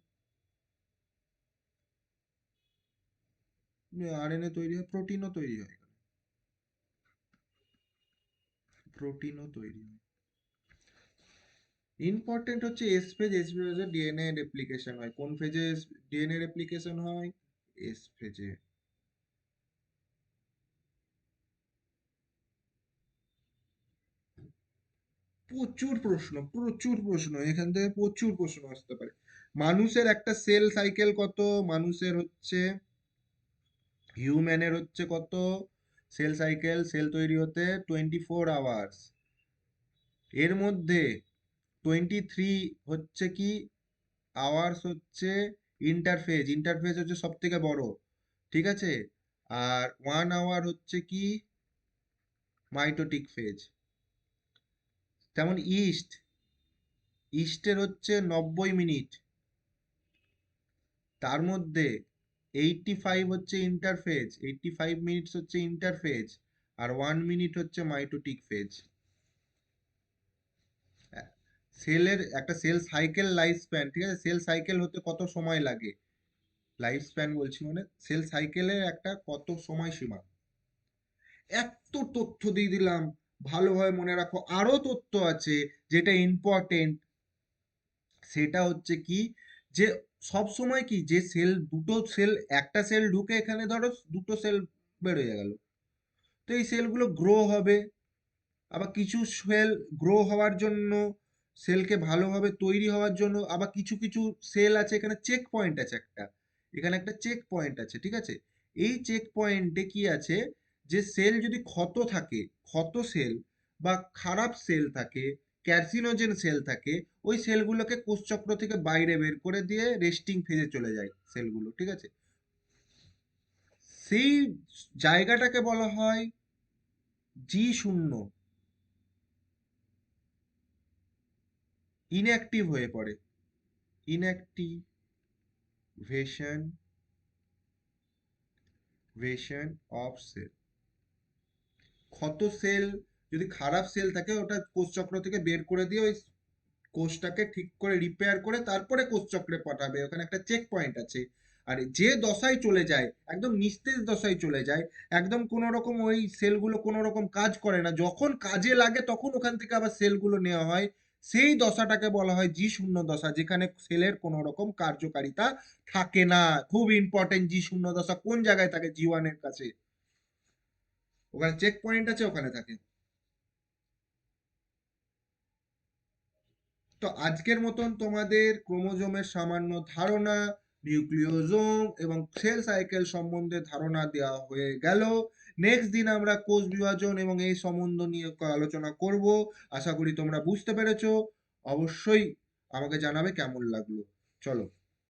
আরএনএ তৈরি হয়, প্রোটিনও তৈরি হয়, প্রোটিনও তৈরি হয়। ইম্পর্টেন্ট হচ্ছে এস ফেজ, এস ফেজে ডিএনএ রেপ্লিকেশন হয়। কোন ফেজে ডিএনএ রেপ্লিকেশন হয়? এস ফেজে। প্রচুর প্রশ্ন এখান থেকে প্রচুর প্রশ্ন আসতে পারে। মানুষের একটা সেল সাইকেল কত? মানুষের হচ্ছে, হিউম্যানের হচ্ছে কত সেল সাইকেল? সেল তৈরি হতে 24 আওয়ার্স। এর মধ্যে 23 হচ্ছে কি আওয়ার্স হচ্ছে ইন্টারফেজ। ইন্টারফেজ হচ্ছে সব থেকে বড়, ঠিক আছে? আর 1 আওয়ার হচ্ছে কি মাইটোটিক ফেজ। তেমন ইস্টের হচ্ছে 90 মিনিট, তার মধ্যে 85 হচ্ছে ইন্টারফেজ, 85 মিনিটস হচ্ছে ইন্টারফেজ, আর 1 মিনিট হচ্ছে মাইটোটিক ফেজ। সেলের একটা সেল সাইকেল লাইফ স্প্যান, ঠিক আছে, সেল সাইকেল হতে কত সময় লাগে, লাইফ স্প্যান বলছি মানে সেল সাইকেলের একটা কত সময়সীমা। এত তথ্য দিয়ে দিলাম, ভালোভাবে মনে রাখো। আরো তথ্য আছে যেটা ইম্পর্টেন্ট, সেটা হচ্ছে কি যে সব সময় কি যে সেল, দুটো সেল, একটা সেল ঢুকে এখানে ধরো দুটো সেল বেরোয় গেল, তো এই সেলগুলো গ্রো হবে। আবার কিছু সেল গ্রো হওয়ার জন্য, সেলকে ভালোভাবে তৈরি হওয়ার জন্য, আবার কিছু কিছু সেল আছে এখানে চেক পয়েন্ট আছে একটা, এখানে একটা চেক পয়েন্ট আছে, ঠিক আছে? এই চেক পয়েন্টে কি আছে, যে সেল যদি ক্ষত থাকে, ক্ষত সেল বা খারাপ সেল থাকে, ক্যার্সিনোজেন সেল থাকে, ওই সেলগুলোকে কোষচক্র থেকে বাইরে বের করে দিয়ে রেস্টিং ফেজে চলে যায় সেলগুলো, ঠিক আছে? সেই জায়গাটাকে বলা হয় G0, ইনঅ্যাক্টিভ হয়ে পড়ে, ইনঅ্যাক্টিভেশন অফ সেল। ক্ষত সেল, যদি খারাপ সেল থাকে ওটা কোষচক্র থেকে বের করে দিয়ে ওই কোষটাকে ঠিক করে রিপেয়ার করে তারপরে কোষচক্রে পাঠাবে, ওখানে একটা চেক পয়েন্ট আছে। আর যে দশায় চলে যায়, একদম নিস্তেজ দশায় চলে যায়, একদম কোনো রকম ওই সেলগুলো কোনো রকম কাজ করে না, যখন কাজে লাগে তখন ওখান থেকে আবার সেলগুলো নেওয়া হয়, সেই দশাটাকে বলা হয় G0 দশা, যেখানে সেলের কোনো রকম কার্যকারিতা থাকে না। খুব ইম্পর্টেন্ট, G0 দশা কোন জায়গায় থাকে? G1 এর কাছে, ওখানে চেক পয়েন্ট আছে, ওখানে থাকে। তো আজকের মতন তোমাদের ক্রোমোজোমের সামান্য ধারণা, নিউক্লিওজোম এবং সেল সাইকেল সম্বন্ধে ধারণা দেওয়া হয়ে গেল। নেক্সট দিন আমরা কোষ বিভাজন এবং এই সম্বন্ধ নিয়ে আলোচনা করব। আশা করি তোমরা বুঝতে পেরেছো। অবশ্যই আমাকে জানাবে কেমন লাগলো। চলো।